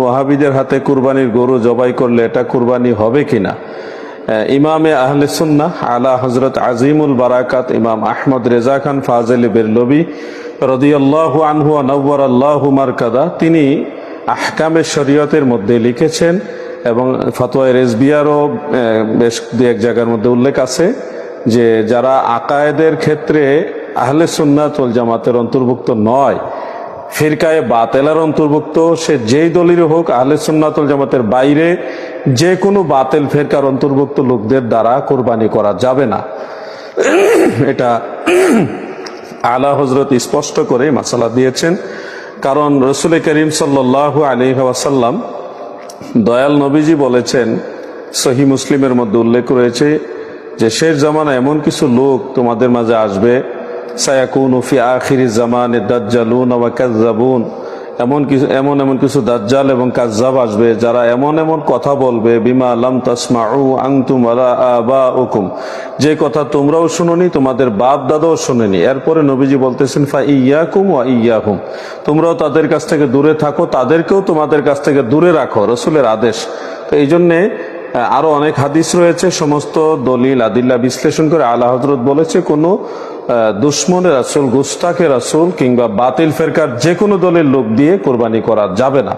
ওয়াহাবিদের হাতে কুরবানির গরু জবাই করলে এটা কুরবানি হবে কিনা? ইমামে আহলে সুন্নাহ আলা হযরত আজিমুল বারাকাত ইমাম আহমদ রেজা খান ফাজেলি বেরলভী রাদিয়াল্লাহু আনহু ওয়া নাওয়ারাল্লাহু মারকাদা, তিনি আহকামে শরীয়তের মধ্যে লিখেছেন এবং ফতোয়া রেজবিয়ারও বেশ দু এক জায়গার মধ্যে উল্লেখ আছে যে যারা আকায়েদের ক্ষেত্রে আহলে সুন্নাত ওয়াল জামাতের অন্তর্ভুক্ত নয়, ফিরকায়ে বাতেলার অন্তর্ভুক্ত, সে যেই দলেরই হোক, আহলে সুন্নাত ওয়াল জামাতের বাইরে যে কোনো বাতেল ফিরকার অন্তর্ভুক্ত লোকদের দ্বারা কোরবানি করা যাবে না। এটা আলা হযরত স্পষ্ট করে মাসালা দিয়েছেন। কারণ রাসূল করিম সাল্লাল্লাহু আলাইহি ওয়াসাল্লাম দয়াল নবীজি বলেছেন, সহিহ মুসলিমের মধ্যে উল্লেখ রয়েছে যে শেষ জামানায় এমন কিছু লোক তোমাদের মাঝে আসবে, সায়াকুনু ফি আখিরিজ জামানে দাজ্জালুন ওয়া কাযযাবুন, এমন কিছু দাজ্জাল এবং কাযযাব আসবে যারা এমন কথা বলবে, বিমা লাম তাসমাউ আনতুম ওয়ালা আবাউকুম, যে কথা তোমরাও শুনোনি, তোমাদের বাপ দাদাও শুনেনি। এরপরে নবীজি বলতেছেন ফা ইয়াকুম ওয়া ইয়াহুম, তোমরাও তাদের কাছ থেকে দূরে থাকো, তাদেরকেও তোমাদের কাছ থেকে দূরে রাখো, রাসূলের আদেশ। তো এই জন্যে আরো অনেক হাদিস রয়েছে, সমস্ত দলিল আদিল্লা বিশ্লেষণ করে আলা হযরত বলেছে কোনো দুশ্মনের রাসূল, গুস্তাখে রাসূল কিংবা বাতিল ফেরকার যে কোনো দলের লোক দিয়ে কোরবানি করা যাবে না।